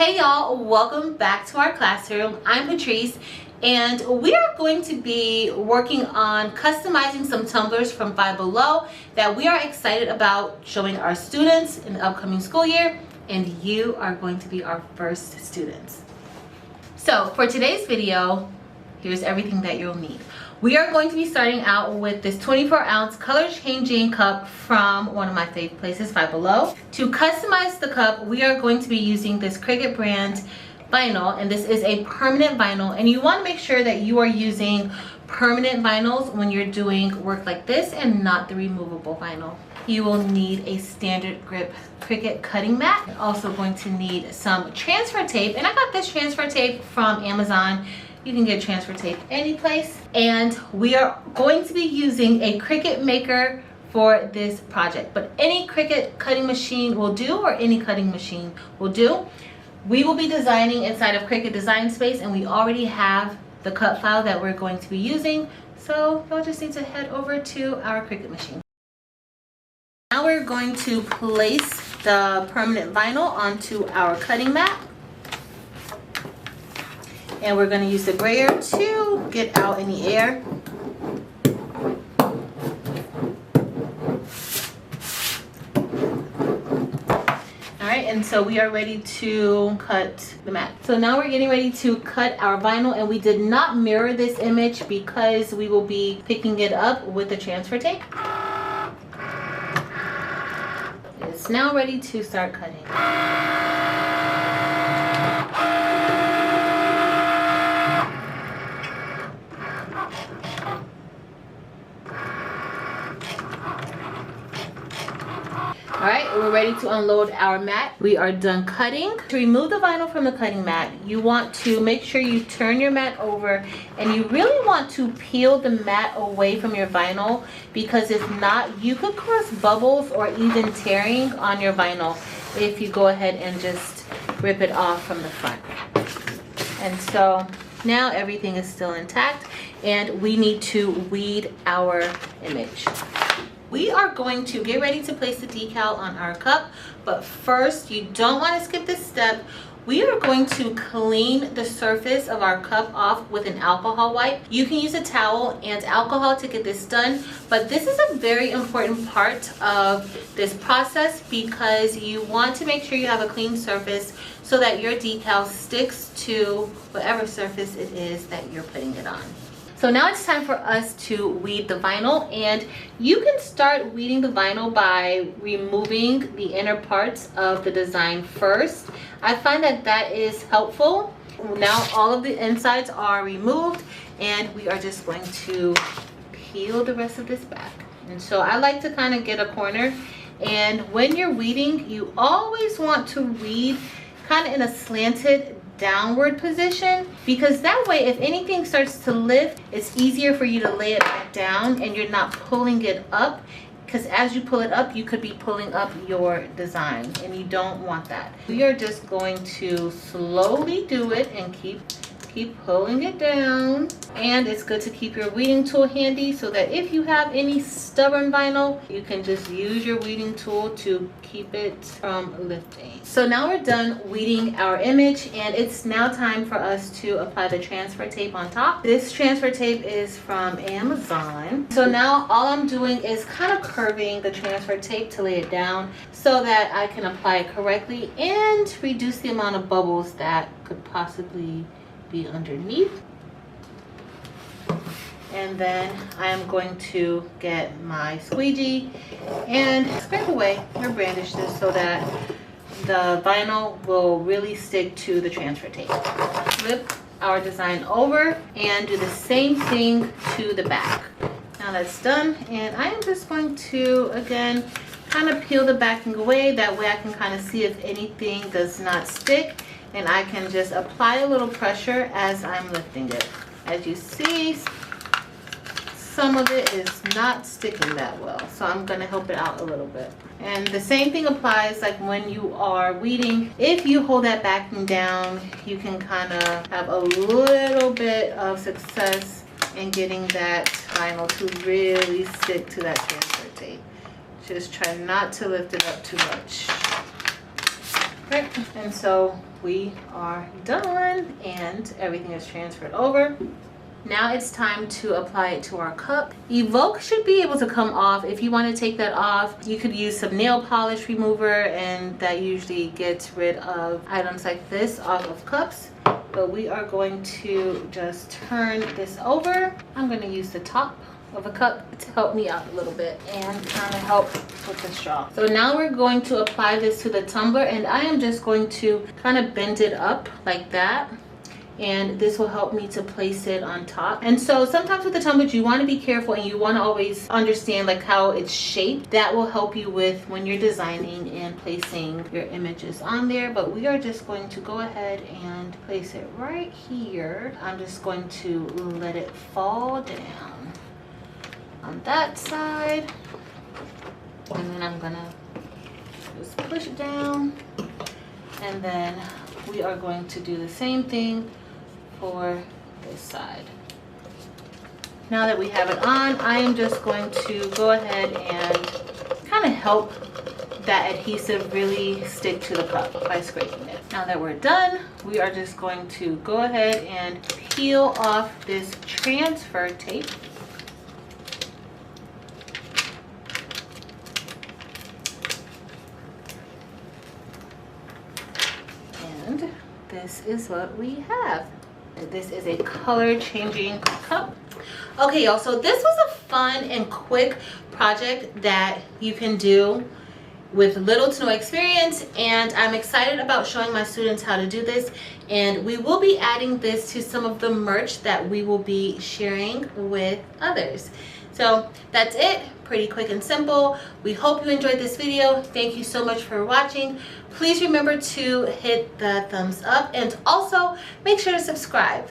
Hey y'all, welcome back to our classroom. I'm Patrice and we are going to be working on customizing some tumblers from Five Below that we are excited about showing our students in the upcoming school year, and you are going to be our first students. So for today's video, here's everything that you'll need. We are going to be starting out with this 24-ounce color changing cup from one of my favorite places, Five Below. To customize the cup, we are going to be using this Cricut brand vinyl, and this is a permanent vinyl, and you want to make sure that you are using permanent vinyls when you're doing work like this and not the removable vinyl. You will need a standard grip Cricut cutting mat. You're also going to need some transfer tape, and I got this transfer tape from Amazon. You can get transfer tape any place. And we are going to be using a Cricut maker for this project, but any Cricut cutting machine will do, or any cutting machine will do. We will be designing inside of Cricut Design Space, and we already have the cut file that we're going to be using, so you'll just need to head over to our Cricut machine. Now we're going to place the permanent vinyl onto our cutting mat. And we're going to use the brayer to get out any air. Alright, and so we are ready to cut the mat. So now we're getting ready to cut our vinyl, and we did not mirror this image because we will be picking it up with the transfer tape. It's now ready to start cutting. Alright, we're ready to unload our mat. We are done cutting. To remove the vinyl from the cutting mat, you want to make sure you turn your mat over, and you really want to peel the mat away from your vinyl, because if not, you could cause bubbles or even tearing on your vinyl if you go ahead and just rip it off from the front. And so now everything is still intact, and we need to weed our image. We are going to get ready to place the decal on our cup, but first, you don't want to skip this step. We are going to clean the surface of our cup off with an alcohol wipe. You can use a towel and alcohol to get this done, but this is a very important part of this process because you want to make sure you have a clean surface so that your decal sticks to whatever surface it is that you're putting it on. So now it's time for us to weed the vinyl, and you can start weeding the vinyl by removing the inner parts of the design first. I find that that is helpful. Now all of the insides are removed, and we are just going to peel the rest of this back. And so I like to kind of get a corner, and when you're weeding, you always want to weed kind of in a slanted downward position, because that way if anything starts to lift, it's easier for you to lay it back down and you're not pulling it up, because as you pull it up, you could be pulling up your design, and you don't want that. We are just going to slowly do it and keep pulling it down. And it's good to keep your weeding tool handy so that if you have any stubborn vinyl, you can just use your weeding tool to keep it from lifting. So now we're done weeding our image, and it's now time for us to apply the transfer tape on top. This transfer tape is from Amazon. So now all I'm doing is kind of curving the transfer tape to lay it down so that I can apply it correctly and reduce the amount of bubbles that could possibly be underneath. And then I am going to get my squeegee and scrape away or brandish this so that the vinyl will really stick to the transfer tape. Flip our design over and do the same thing to the back. Now that's done, and I am just going to again kind of peel the backing away. That way I can kind of see if anything does not stick, and I can just apply a little pressure as I'm lifting it. As you see, some of it is not sticking that well, so I'm going to help it out a little bit. And the same thing applies like when you are weeding. If you hold that backing down, you can kind of have a little bit of success in getting that vinyl to really stick to that transfer tape. Just try not to lift it up too much. Right, and so we are done and everything is transferred over. Now it's time to apply it to our cup. Evoke should be able to come off. If you want to take that off, you could use some nail polish remover, and that usually gets rid of items like this off of cups. But we are going to just turn this over. I'm going to use the top of a cup to help me out a little bit and kind of help with the straw. So now we're going to apply this to the tumbler, and I am just going to kind of bend it up like that. And this will help me to place it on top. And so sometimes with the tumblers, you want to be careful and you want to always understand like how it's shaped. That will help you with when you're designing and placing your images on there. But we are just going to go ahead and place it right here. I'm just going to let it fall down on that side. And then I'm gonna just push it down. And then we are going to do the same thing for this side. Now that we have it on, I am just going to go ahead and kind of help that adhesive really stick to the cup by scraping it. Now that we're done, we are just going to go ahead and peel off this transfer tape. And this is what we have. This is a color changing cup. Okay, y'all, so this was a fun and quick project that you can do with little to no experience, and I'm excited about showing my students how to do this. And we will be adding this to some of the merch that we will be sharing with others. So that's it. Pretty quick and simple. We hope you enjoyed this video. Thank you so much for watching. Please remember to hit the thumbs up and also make sure to subscribe.